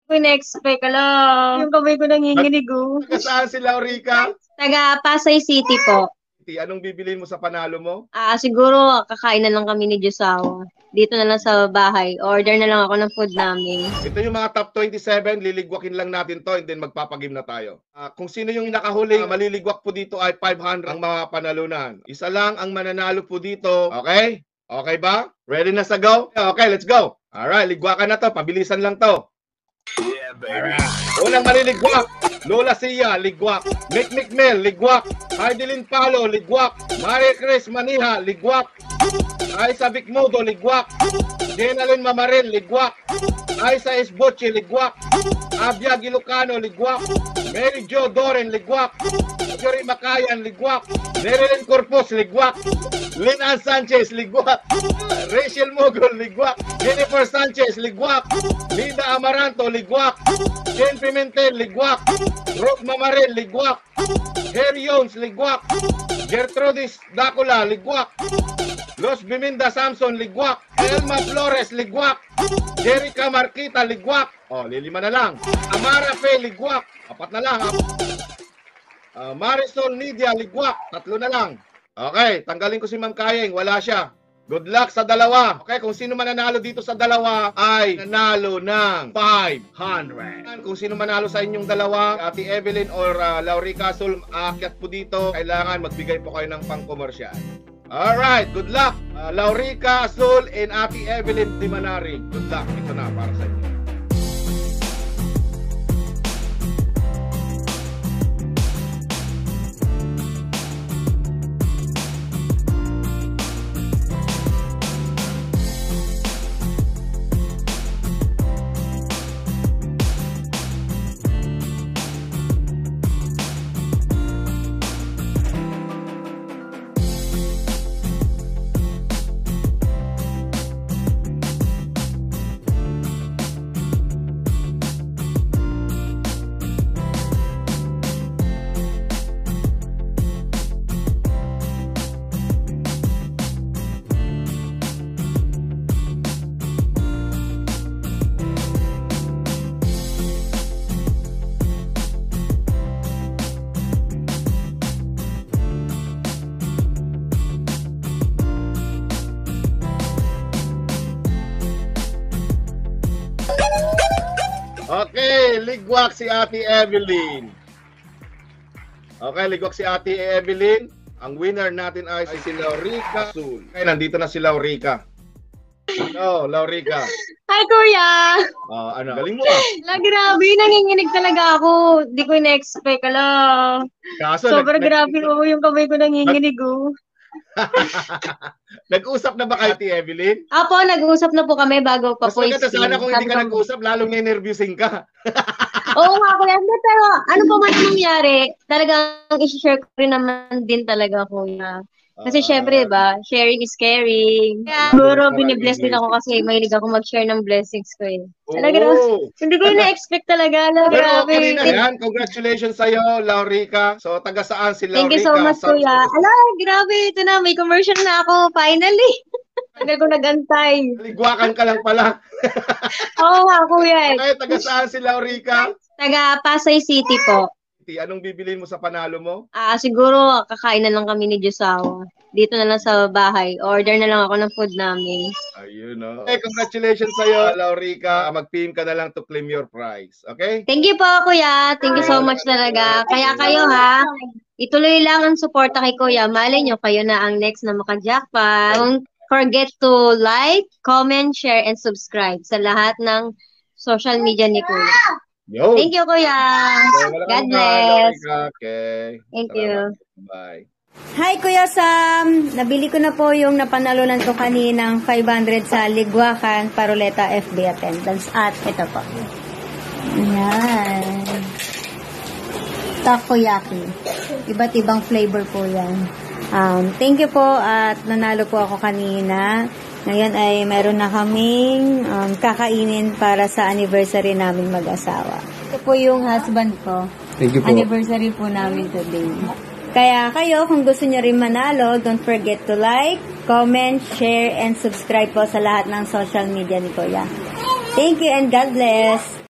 In-expect ka lang. Yung kamay ko nanginginig, oh. Taga saan si Laurica? Taga Pasay City po. Anong bibilin mo sa panalo mo? Siguro kakain na lang kami ni Jusawa. Dito na lang sa bahay. Order na lang ako ng food namin. Ito yung mga top 27, liligwakin lang natin to and then magpapagim na tayo. Kung sino yung nakahuling maliligwak po dito ay 500 ang mga panalunan. Isa lang ang mananalo po dito. Okay? Okay ba? Ready na sa go? Okay, let's go. Alright, ligwakan na to. Pabilisan lang to. Yeah, baby. Unang maliligwak. Lola Sia, ligwak. Mick Mel, ligwak. Heidelin Palo, ligwak. Maria Chris Maniha, ligwak. Aisa Vicmodo, ligwak. Jenalyn Mamarel, ligwak. Aisa Esboche, ligwak. Abia Gilocano, ligwak. Mary Jo Doren, ligwak. Jory Makayan, ligwak. Nerilyn Corpus, ligwak. Linan Sanchez, ligwak. Rachel Mogol, ligwak. Jennifer Sanchez, ligwak. Linda Amaranto, ligwak. Jen Pimentel, ligwak. Rob Mamarel, ligwak. Harry Jones, ligwak. Gertrudis Dacula, ligwak. Los Biminda Samson, ligwak. Elma Flores, ligwak. Jerica Marquita, ligwak. Lilima na lang. Amara Fe, ligwak. 4 na lang. Marisol Nidia, ligwak. 3 na lang. Okay, tanggalin ko si Ma'am Kayeng. Wala siya. Good luck sa dalawa. Okay, kung sino mananalo dito sa dalawa ay nanalo ng 500. Kung sino manalo sa inyong dalawa, Ate Evelyn or Laurica Sul, aakyat po dito. Kailangan magbigay po kayo ng pang-komersyal. Alright, good luck. Laurica Sul and Ate Evelyn Timanari. Good luck. Ito na para sa inyo. Okay, ligwak si Ate Evelyn. Okay, ligwak si Ate Evelyn. Ang winner natin ay si Laurica Sul. Okay, nandito na si Laurica. Laurica. Hi, Kuya! Galing mo Grabe, nanginginig talaga ako. Di ko in-expect ka lang. Kaso, sobrang grabe, yung kamay ko nanginginig, oh. Nag-usap na ba kay Ate Evelyn? Apo, nag-usap na po kami bago pa po i-stream. Sana kung hindi ka nag-usap, lalong nervyusin ka. Oo nga, Kuya. Pero ano pa man nangyari, talagang i-share ko rin naman din talaga, Kuya. Kasi syempre, ba, sharing is caring. Kaya siguro binibless din ako kasi mahilig ako mag-share ng blessings ko eh. Talaga, hindi ko na-expect talaga. Pero okay na yan. Congratulations sa'yo, Laurica. So, taga saan si Laurica? Thank you so much, Kuya. Grabe, ito na. May commercial na ako. Finally. Tagal ko nag-antay. Ligwakan ka lang pala. Oo nga, Kuya. Okay, taga saan si Laurica? Taga Pasay City po. Anong bibilin mo sa panalo mo? Siguro kakain na lang kami ni Jusawa. Dito na lang sa bahay. Order na lang ako ng food namin. Ayun, no? Okay, congratulations sa'yo, Laurica. Mag-PM ka na lang to claim your prize. Okay? Thank you po, Kuya. Thank you so much talaga. Kaya kayo, ha? Ituloy lang ang suporta kay Kuya. Malay nyo, kayo na ang next na maka-jackpot. Don't forget to like, comment, share, and subscribe sa lahat ng social media ni Kuya. Yo. Thank you, Kuya. God bless. Okay. Thank you. Bye. Hi, Kuya Sam! Nabili ko na po yung napanalunan ko kaninang 500 sa Ligwakan Paruleta FB attendance. At ito po. Ayan. Takoyaki. Iba't ibang flavor po yan. Thank you po at nanalo po ako kanina. Ngayon ay meron na kaming kakainin para sa anniversary namin mag-asawa. Ito po yung husband ko. Thank you po. Anniversary po namin today. Kaya kayo, kung gusto nyo rin manalo, don't forget to like, comment, share, and subscribe po sa lahat ng social media ni Kuya. Thank you and God bless!